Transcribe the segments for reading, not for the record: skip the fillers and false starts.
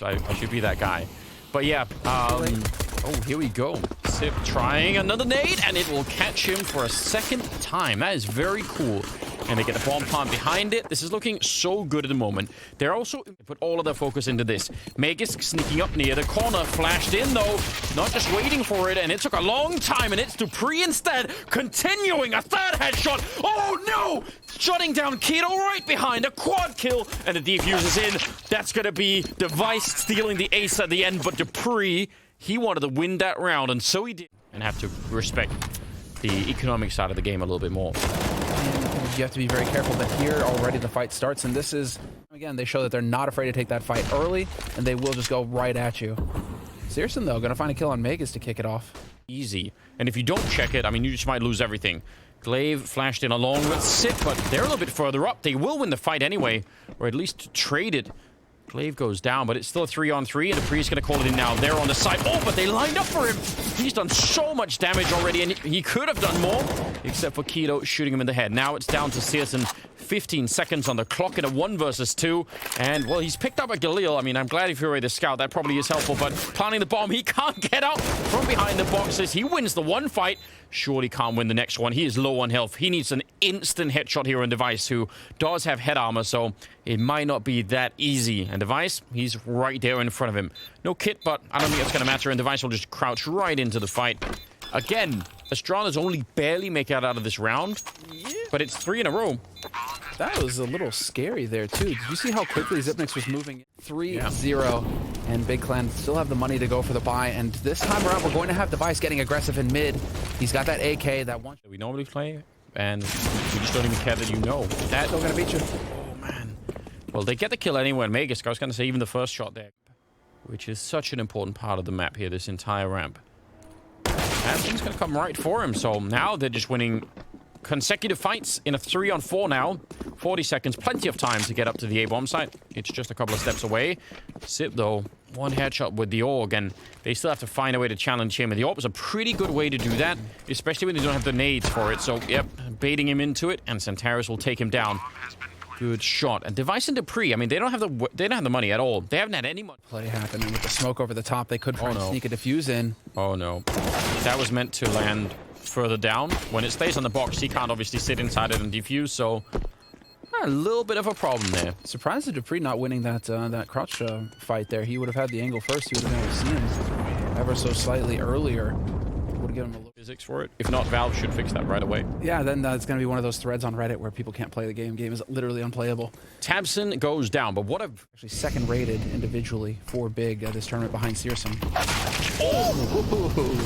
I should be that guy. But yeah, oh, here we go. Sip trying another nade, and it will catch him for a second time. That is very cool. And they get a bomb plant behind it. This is looking so good at the moment. They're also put all of their focus into this. Magisk sneaking up near the corner. Flashed in, though. Not just waiting for it, and it took a long time, and it's dupreeh instead. Continuing a third headshot. Oh, no! Shutting down Keto right behind. A quad kill, and the defuse is in. That's going to be Device stealing the ace at the end, but dupreeh, he wanted to win that round, and so he did. And have to respect the economic side of the game a little bit more. You have to be very careful, but here already the fight starts, and this is, again, they show that they're not afraid to take that fight early, and they will just go right at you. Searson, though, gonna find a kill on Magisk to kick it off. Easy. And if you don't check it, I mean, you just might lose everything. Glaive flashed in along with Sip, but they're a little bit further up. They will win the fight anyway, or at least trade it. Glaive goes down, but it's still a 3-on-3, and dupreeh's gonna call it in now. They're on the side. Oh, but they lined up for him. He's done so much damage already, and he could have done more, except for Keto shooting him in the head. Now it's down to Searson. 15 seconds on the clock in a 1 versus 2. And, well, he's picked up a Galil. I mean, I'm glad if you're the scout. That probably is helpful, but planting the bomb, he can't get out from behind the boxes. He wins the one fight. Surely can't win the next one. He is low on health. He needs an instant headshot here on Device, who does have head armor, so it might not be that easy. And Device, he's right there in front of him. No kit, but I don't think it's going to matter, and Device will just crouch right into the fight. Again, Astralis only barely make it out of this round, but it's 3 in a row. That was a little scary there, too. Did you see how quickly Xyp9x was moving? 3-0, and Big Clan still have the money to go for the buy, and this time around, we're going to have Device getting aggressive in mid. He's got that AK, that one. We normally play, and we just don't even care that you know. That's still going to beat you. Oh, man. Well, they get the kill anyway, and Magisk, I was going to say even the first shot there, which is such an important part of the map here, this entire ramp. And things going to come right for him, so now they're just winning consecutive fights in a 3-on-4 now. 40 seconds, plenty of time to get up to the A-bomb site. It's just a couple of steps away. Sip, though, one headshot with the AUG, and they still have to find a way to challenge him. And the AUG is a pretty good way to do that, especially when they don't have the nades for it. So, yep, baiting him into it, and Centaurus will take him down. Good shot. And Device and dupreeh, I mean, they don't have the money at all. They haven't had any money. Play happening with the smoke over the top. They could try and sneak a defuse in. Oh, no. That was meant to land further down. When it stays on the box, he can't obviously sit inside it and defuse, so a little bit of a problem there. Surprised at dupreeh not winning that that crouch fight there. He would have had the angle first. He would have been able to see him ever so slightly earlier. Would have given him a little physics for it. If not, Valve should fix that right away. Yeah, then it's going to be one of those threads on Reddit where people can't play the game. Game is literally unplayable. Tabson goes down, but what a... Actually second rated individually for Big this tournament behind Searson. Oh!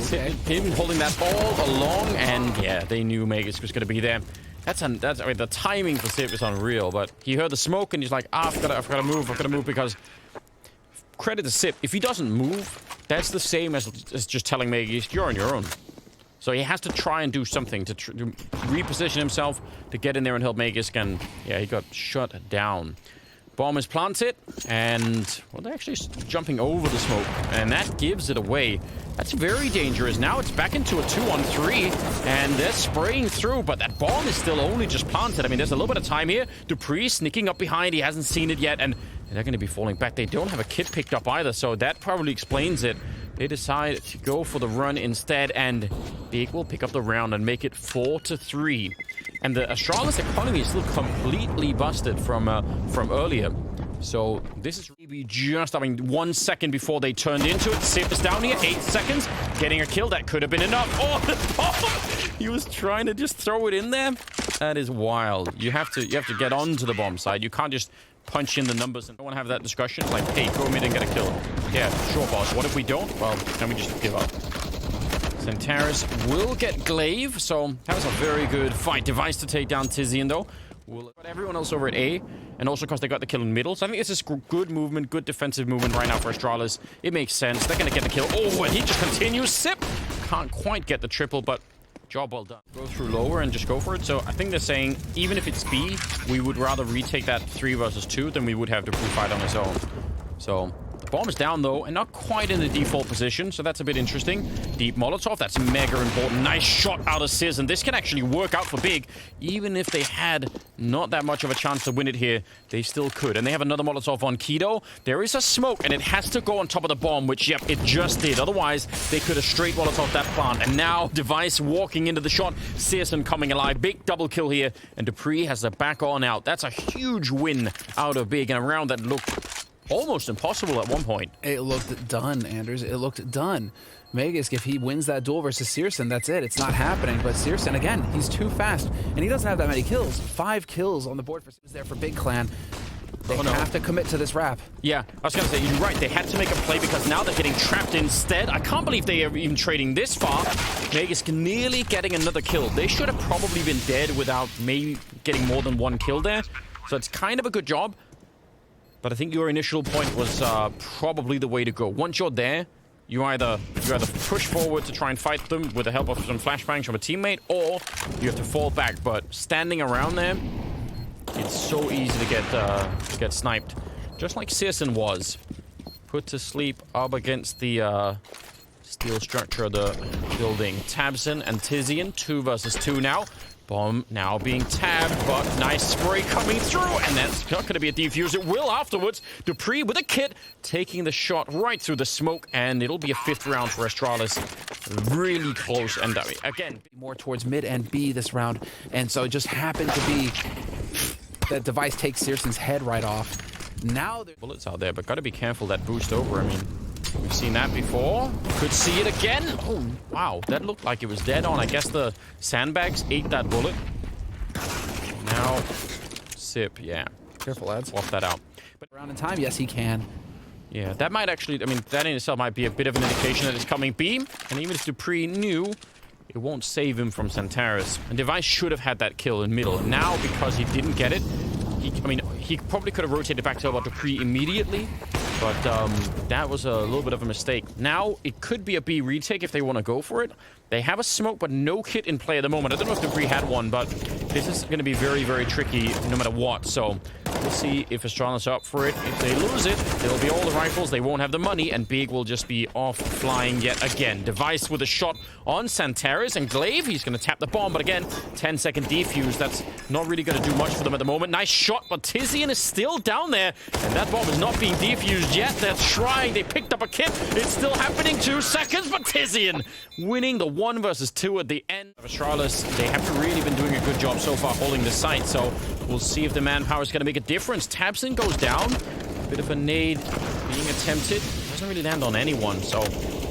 Okay. Him holding that all along, and yeah, they knew Magisk was going to be there. I mean, the timing for Sip is unreal, but he heard the smoke and he's like, I've got to move, because credit to Sip, if he doesn't move, that's the same as just telling Magisk, you're on your own. So he has to try and do something to reposition himself to get in there and help Magisk, and yeah, he got shut down. Bomb is planted, and well, they're actually jumping over the smoke, and that gives it away. That's very dangerous. Now it's back into a 2-on-3, and they're spraying through, but that bomb is still only just planted. I mean, there's a little bit of time here. dupreeh sneaking up behind. He hasn't seen it yet, and they're going to be falling back. They don't have a kit picked up either, so that probably explains it. They decide to go for the run instead, and Big will pick up the round and make it 4-3. And the Astralis economy is still completely busted from earlier. So this is maybe just, I mean, 1 second before they turned into it. Sip is down here, 8 seconds. Getting a kill, that could have been enough. Oh, the bomb! He was trying to just throw it in there. That is wild. You have to get onto the bomb side. You can't just punch in the numbers and don't want to have that discussion. Like, hey, go mid and get a kill. Yeah, sure, boss. What if we don't? Well, then we just give up. Centaurus will get Glaive, so that was a very good fight. Device to take down Tizian, though. We'll put everyone else over at A, and also because they got the kill in middle. So I think this is good movement, good defensive movement right now for Astralis. It makes sense. They're going to get the kill. Oh, and he just continues. Sip can't quite get the triple, but job well done. Go through lower and just go for it. So I think they're saying, even if it's B, we would rather retake that 3 versus 2 than we would have to fight on his own. So Bomb's down, though, and not quite in the default position, so that's a bit interesting. Deep Molotov, that's mega important. Nice shot out of Sis, and this can actually work out for Big. Even if they had not that much of a chance to win it here, they still could. And they have another Molotov on Keto. There is a smoke, and it has to go on top of the bomb, which, yep, it just did. Otherwise, they could have straight Molotov that plant. And now, Device walking into the shot. Searson coming alive. Big double kill here, and Dupree has to back on out. That's a huge win out of Big, and a round that looked almost impossible at one point. It looked done, Anders. It looked done. Magisk, if he wins that duel versus Searson, that's it. It's not happening. But Searson, again, he's too fast, and he doesn't have that many kills. 5 kills on the board for Big Clan. They have to commit to this wrap. Yeah, I was going to say, you're right. They had to make a play because now they're getting trapped instead. I can't believe they are even trading this far. Magisk nearly getting another kill. They should have probably been dead without maybe getting more than 1 kill there. So it's kind of a good job. But I think your initial point was probably the way to go. Once you're there, you either push forward to try and fight them with the help of some flashbangs from a teammate, or you have to fall back. But standing around there, it's so easy to get sniped. Just like Searson was. Put to sleep up against the steel structure of the building. Tabson and Tizian, 2 versus 2 now. Bomb now being tabbed, but nice spray coming through, and that's not going to be a defuse. It will afterwards. Dupree with a kit, taking the shot right through the smoke, and it'll be a 5th round for Astralis. Really close, and again, more towards mid and B this round, and so it just happened to be that Device takes Searson's head right off. Now bullets out there, but got to be careful that boost over. I mean, we've seen that before. Could see it again. Oh, wow. That looked like it was dead on. I guess the sandbags ate that bullet. Now, Sip, yeah. Careful, lads. Off that out. But around in time, yes, he can. Yeah, that might actually, I mean, that in itself might be a bit of an indication that it's coming B. And even if Dupree knew, it won't save him from Santaris. And Device should have had that kill in middle. Now, because he didn't get it, he probably could have rotated back to about Dupree immediately. But that was a little bit of a mistake. Now, it could be a B retake if they want to go for it. They have a smoke, but no kit in play at the moment. I don't know if Dupree had one, but this is going to be very, very tricky no matter what. So we'll see if Astralis are up for it. If they lose it, there'll be all the rifles. They won't have the money, and Big will just be off flying yet again. Device with a shot on Santaris, and Glaive, he's going to tap the bomb, but again, 10-second defuse. That's not really going to do much for them at the moment. Nice shot, but Tizian is still down there, and that bomb is not being defused yet. They're trying. They picked up a kit. It's still happening. 2 seconds, but Tizian winning the 1 versus 2 at the end of Astralis. They haven't really been doing a good job so far holding the site, so we'll see if the manpower is going to make a difference. Tabson goes down. A bit of a nade being attempted. Doesn't really land on anyone, so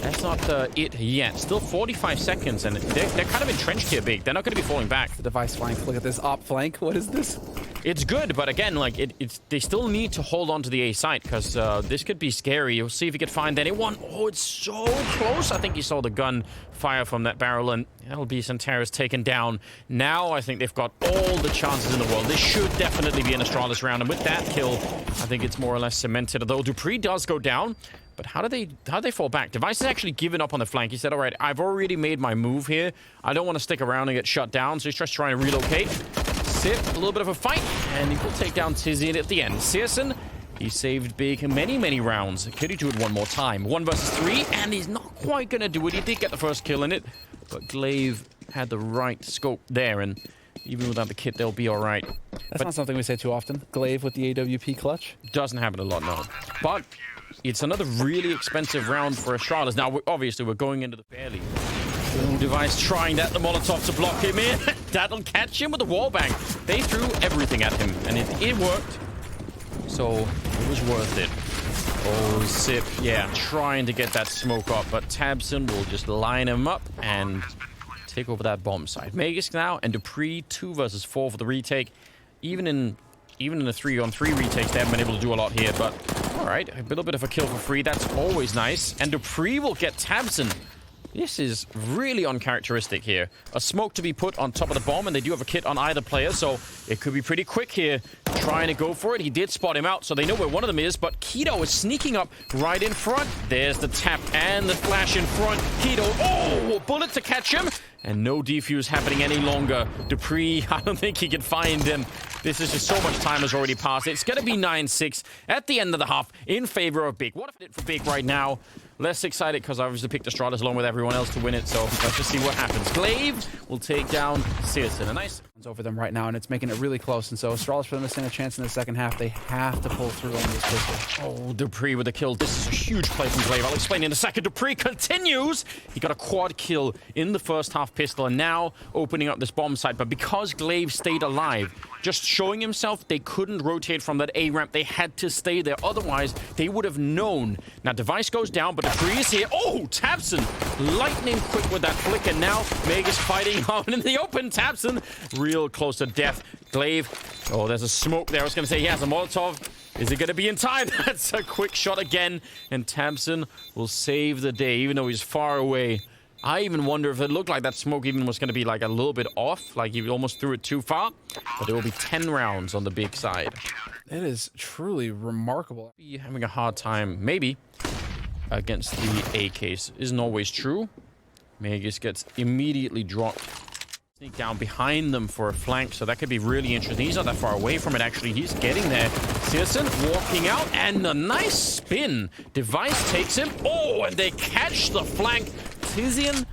that's not it yet. Still 45 seconds, and they're kind of entrenched here, Big. They're not going to be falling back. The Device flank. Look at this op flank. What is this? It's good, but again, like they still need to hold on to the A site because this could be scary. You'll see if you can find anyone. Oh, it's so close. I think you saw the gun fire from that barrel, and that'll be Santaris taken down. Now I think they've got all the chances in the world. This should definitely be an Astralis round, and with that kill, I think it's more or less cemented. Although Dupree does go down, but how do they fall back? Device has actually given up on the flank. He said, all right, I've already made my move here. I don't want to stick around and get shut down, so he's just trying to relocate. Sip, a little bit of a fight, and he will take down Tizian at the end. Searson, he saved Big many, many rounds. Could he do it one more time? 1 versus 3, and he's not quite going to do it. He did get the first kill in it, but Glaive had the right scope there, and even without the kit, they'll be all right. That's not something we say too often. Glaive with the AWP clutch. Doesn't happen a lot, no. But it's another really expensive round for Astralis. Now, obviously, we're going into the fairly. Device trying that, the Molotov to block him in. That'll catch him with the wallbang. They threw everything at him, and it worked. So, it was worth it. Oh, Sip, yeah, trying to get that smoke up, but Tabson will just line him up and take over that bomb site. Magisk now, and Dupree, 2 versus 4 for the retake. Even in the 3-on-3 retakes, they haven't been able to do a lot here, but all right, a little bit of a kill for free. That's always nice. And Dupree will get Tabson. This is really uncharacteristic here. A smoke to be put on top of the bomb, and they do have a kit on either player, so it could be pretty quick here. trying to go for it. He did spot him out, so they know where one of them is, but Keto is sneaking up right in front. There's the tap and the flash in front. Keto, oh, bullet to catch him. And no defuse happening any longer. Dupree, I don't think he can find him. This is just so much time has already passed. It's going to be 9-6 at the end of the half in favor of Big. What if it for Big right now? Less excited because I obviously picked Astralis along with everyone else to win it. So let's just see what happens. Glaive will take down Searson. A nice over them right now, and it's making it really close. And so Astralis, for them to stand a chance in the second half, they have to pull through on this pistol. Oh, Dupree with a kill. This is a huge play from Glaive. I'll explain in a second. Dupree continues. He got a quad kill in the first half pistol, and now opening up this bomb site. But because Glaive stayed alive, just showing himself, they couldn't rotate from that A ramp. They had to stay there. Otherwise, they would have known. Now, Device goes down, but Dupree is here. Oh, Tabson, lightning quick with that flick. And now Meg is fighting out in the open. Tabson, real close to death. Glaive, oh, there's a smoke there. I was going to say he has a Molotov. Is it going to be in time? That's a quick shot again. And Tabson will save the day, even though he's far away. I even wonder if it looked like that smoke even was going to be like a little bit off, like he almost threw it too far. But there will be 10 rounds on the Big side. It is truly remarkable. Be having a hard time, maybe, against the A case. Isn't always true. Magus gets immediately dropped. Sneak down behind them for a flank, so that could be really interesting. He's not that far away from it, actually. He's getting there. Searson walking out, and a nice spin. Device takes him. Oh, and they catch the flank. Tizian,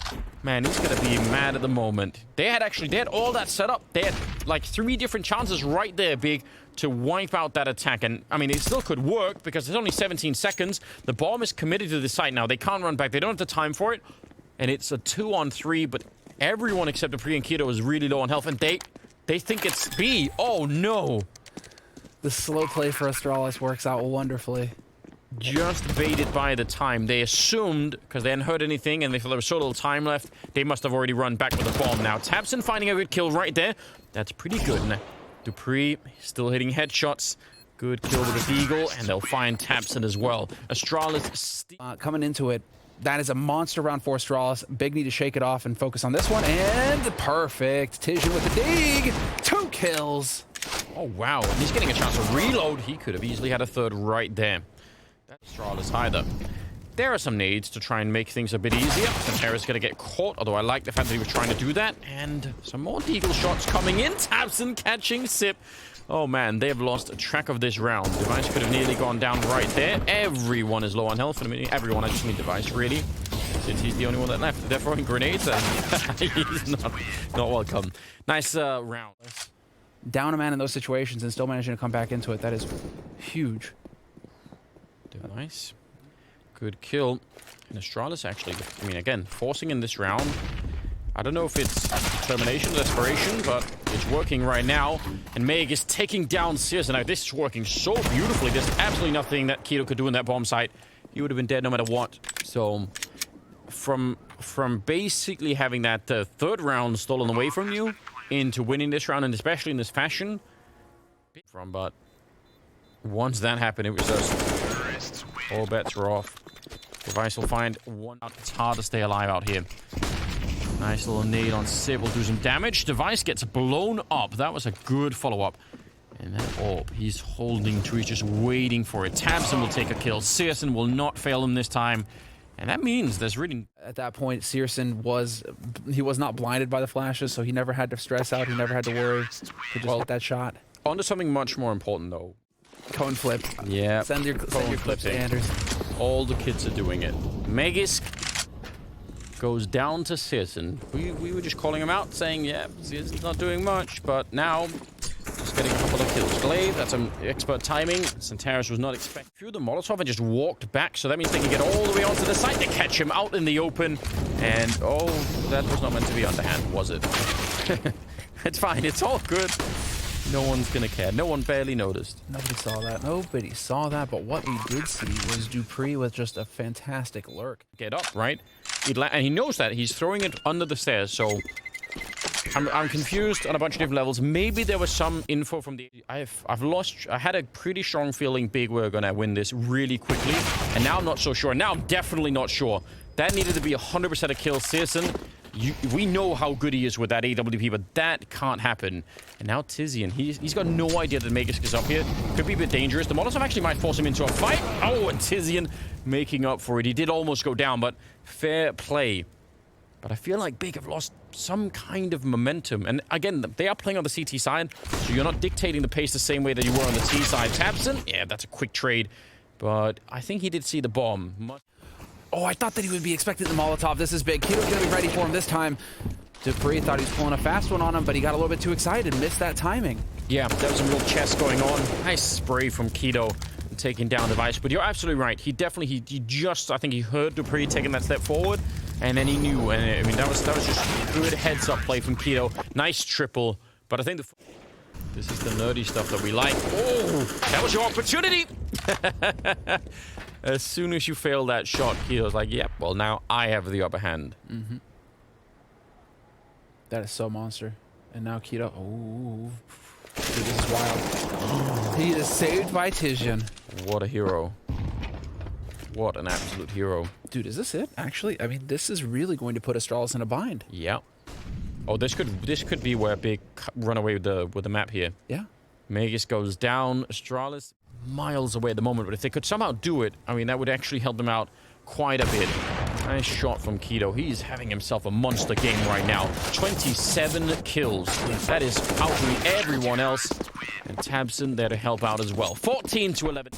man, he's gonna be mad at the moment. They had all that set up. They had like 3 different chances right there, Big, to wipe out that attack. And I mean, it still could work because it's only 17 seconds. The bomb is committed to the site now. They can't run back. They don't have the time for it. And it's a 2-on-3, but everyone except Dupree and Keto is really low on health, and they think it's B. Oh no. The slow play for Astralis works out wonderfully. Just baited by the time. They assumed, because they hadn't heard anything and they thought there was so little time left, they must have already run back with the bomb. Now, Tabson finding a good kill right there. That's pretty good. Now, Dupree still hitting headshots. Good kill with the Eagle, and they'll find Tabson as well. Astralis coming into it. That is a monster round for Astralis. Big need to shake it off and focus on this one. And perfect. Tizian with the dig. 2 kills. Oh, wow. And he's getting a chance to reload. He could have easily had a third right there. Astralis high though. There are some needs to try and make things a bit easier. Santerra's going to get caught, although I like the fact that he was trying to do that. And some more Deagle shots coming in. Tabson catching Sip. Oh man, they have lost track of this round. Device could have nearly gone down right there. Everyone is low on health. I mean, everyone, I just mean Device, really. Since he's the only one that left. They're throwing grenades and he's not welcome. Nice round. Down a man in those situations and still managing to come back into it. That is huge. Nice. Good kill. And Astralis actually, I mean, again, forcing in this round. I don't know if it's determination, desperation, but it's working right now. And Meg is taking down Searson. Now, this is working so beautifully. There's absolutely nothing that Keto could do in that bomb site. He would have been dead no matter what. So, from basically having that third round stolen away from you into winning this round, and especially in this fashion, but once that happened, it was just all bets were off. Device will find one out. It's hard to stay alive out here. Nice little nade on Sib will do some damage. Device gets blown up. That was a good follow-up. And then, oh, he's holding to. He's just waiting for it. Tabson will take a kill. Searson will not fail him this time. And that means there's really... At that point, Searson was not blinded by the flashes, so he never had to stress out. He never had to worry to just hit that shot. On to something much more important, though. Cone flip. Yeah. Send your clips to Anders. All the kids are doing it. Megis goes down to Searson. We were just calling him out, saying, yeah, Searson's not doing much, but now just getting a couple of kills. Glaive, that's some expert timing. Santerra's was not expecting. Threw the Molotov and just walked back, so that means they can get all the way onto the site. They catch him out in the open, and oh, that was not meant to be underhand, was it? It's fine, it's all good. No one's gonna care. No one barely noticed. Nobody saw that. Nobody saw that, but what we did see was Dupree with just a fantastic lurk. Get up, right? And he knows that. He's throwing it under the stairs, so... I'm confused on a bunch of different levels. Maybe there was some info from the... I had a pretty strong feeling Big were gonna win this really quickly, and now I'm not so sure. Now I'm definitely not sure. That needed to be 100% a kill. Searson we know how good he is with that AWP, but that can't happen. And now Tizian, he's got no idea that Magisk is up here. Could be a bit dangerous. The Molotov actually might force him into a fight. Oh, and Tizian making up for it. He did almost go down, but fair play. But I feel like Big have lost some kind of momentum. And again, they are playing on the CT side, so you're not dictating the pace the same way that you were on the T side. Tabson, yeah, that's a quick trade. But I think he did see the bomb. Oh, I thought that he would be expecting the Molotov. This is big. Kito's going to be ready for him this time. Dupree thought he was pulling a fast one on him, but he got a little bit too excited and missed that timing. Yeah, there was some real chess going on. Nice spray from Kito taking down the Device. But you're absolutely right. He definitely, he just, I think he heard Dupree taking that step forward, and then he knew. And I mean, that was just good heads-up play from Kito. Nice triple. But I think this is the nerdy stuff that we like. Oh, that was your opportunity. As soon as you fail that shot, Kito's like, yep, well, now I have the upper hand. Mm-hmm. That is so monster. And now Kito, oh, dude, this is wild. He is saved by Tizian. What a hero. What an absolute hero. Dude, is this it? Actually, I mean, this is really going to put Astralis in a bind. Yeah. Oh, this could be where Big run away with the map here. Yeah. Magisk goes down. Astralis miles away at the moment, but if they could somehow do it, I mean, that would actually help them out quite a bit. Nice shot from Kito. He's having himself a monster game right now. 27 kills. That is outdoing everyone else. And Tabson there to help out as well. 14 to 11.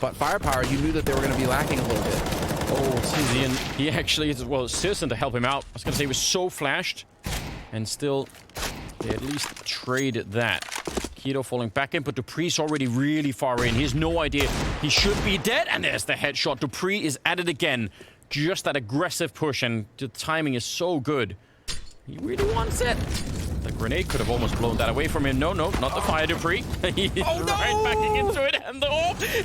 But firepower, you knew that they were going to be lacking a little bit. Oh, Tizian. He actually is, well, Searson to help him out. I was going to say he was so flashed. And still, they at least traded that. Kito falling back in, but Dupree's already really far in. He has no idea. He should be dead, and there's the headshot. Dupree is at it again. Just that aggressive push, and the timing is so good. He really wants it. The grenade could have almost blown that away from him. No, not the fire, Dupree. He's right backing into it, and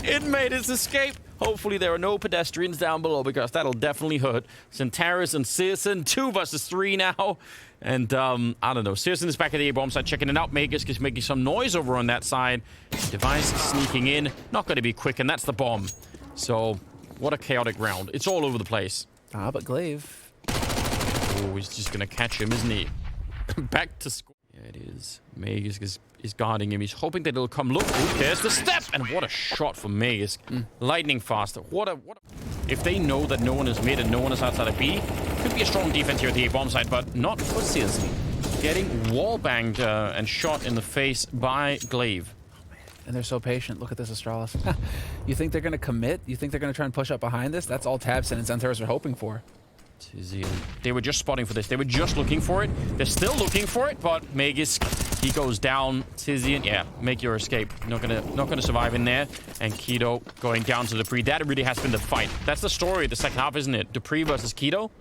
it made his escape. Hopefully there are no pedestrians down below, because that'll definitely hurt. Centaurus and Searson, 2 versus 3 now. And, I don't know. Searson is back at the A-bomb side, checking it out. Magisk is making some noise over on that side. Device sneaking in. Not going to be quick, and that's the bomb. So, what a chaotic round. It's all over the place. Ah, but Glaive. Oh, he's just going to catch him, isn't he? Back to score. Yeah, it is. Magisk is guarding him. He's hoping that it'll come. Look, ooh, there's the step. And what a shot from Magisk. Lightning faster. What a... If they know that no one is mid and no one is outside of B, could be a strong defense here at the A-bomb side, but not for Searson. Getting wall-banged and shot in the face by Glaive. And they're so patient. Look at this, Astralis. You think they're going to commit? You think they're going to try and push up behind this? That's all Tabson and Centaurus are hoping for. Tizian. They were just spotting for this. They were just looking for it. They're still looking for it, but Magisk, he goes down. Tizian, yeah, make your escape. Not gonna survive in there. And Kito going down to Dupree. That really has been the fight. That's the story of the second half, isn't it? Dupree versus Kito.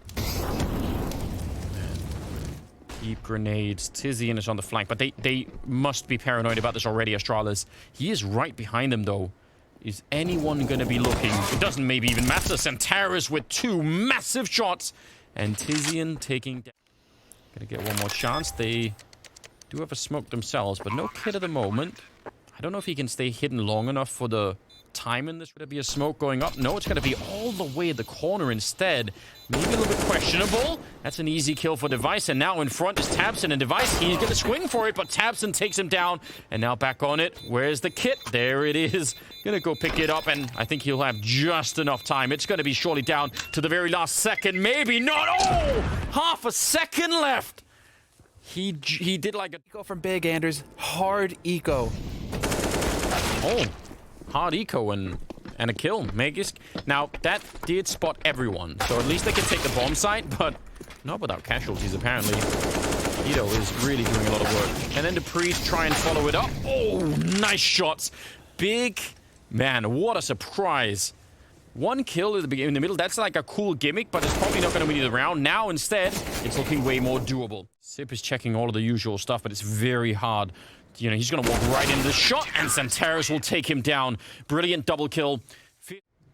Deep grenades. Tizian is on the flank, but they must be paranoid about this already, Astralis. He is right behind them, though. Is anyone going to be looking? It doesn't maybe even matter. Centaurus with 2 massive shots. And Tizian taking down. Gonna get one more chance. They do have a smoke themselves, but no kid at the moment. I don't know if he can stay hidden long enough for the time in this. Would it be a smoke going up? No, it's going to be all the way at the corner instead. Maybe a little bit questionable. That's an easy kill for Device, and now in front is Tabson, and Device, he's going to swing for it, but Tabson takes him down, and now back on it. Where's the kit? There it is. Going to go pick it up, and I think he'll have just enough time. It's going to be surely down to the very last second. Maybe not. Oh! Half a second left. He did like a... Eco from Big, Anders. Hard eco. Oh. Hard eco and a kill. Magisk. Now, that did spot everyone. So at least they can take the bomb site, but not without casualties, apparently. Kito is really doing a lot of work. And then the Priest try and follow it up. Oh, nice shots. Big. Man, what a surprise. 1 kill in the middle. That's like a cool gimmick, but it's probably not going to win the round. Now, instead, it's looking way more doable. Sip is checking all of the usual stuff, but it's very hard. You know, he's going to walk right into the shot, and Centaurus will take him down. Brilliant double kill.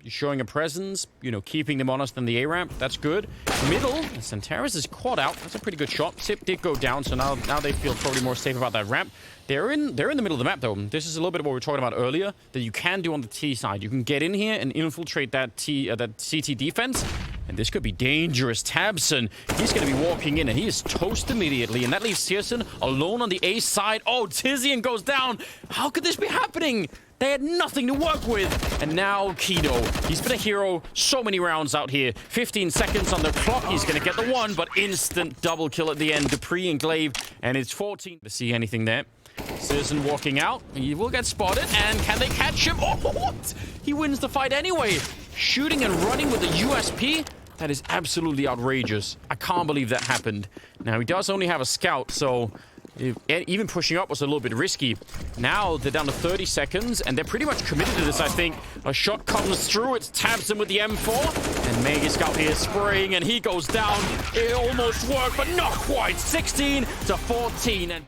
Showing a presence, you know, keeping them honest in the A-ramp. That's good. Middle, Centaurus is caught out. That's a pretty good shot. Sip did go down, so now they feel probably more safe about that ramp. They're in the middle of the map, though. This is a little bit of what we were talking about earlier, that you can do on the T side. You can get in here and infiltrate that CT defense, And this could be dangerous. Tabson, he's going to be walking in, and he is toast immediately. And that leaves Searson alone on the A side. Oh, Tizian goes down. How could this be happening? They had nothing to work with. And now Kido. He's been a hero so many rounds out here. 15 seconds on the clock. He's going to get the one, but instant double kill at the end. Dupree and Glaive, and it's 14. To see anything there. Searson walking out. He will get spotted. And can they catch him? Oh, what? He wins the fight anyway. Shooting and running with the USP? That is absolutely outrageous. I can't believe that happened. Now, he does only have a scout, so even pushing up was a little bit risky. Now, they're down to 30 seconds, and they're pretty much committed to this, I think. A shot comes through. It's Tabson with the M4. And Mega Scout here spraying, and he goes down. It almost worked, but not quite. 16 to 14. And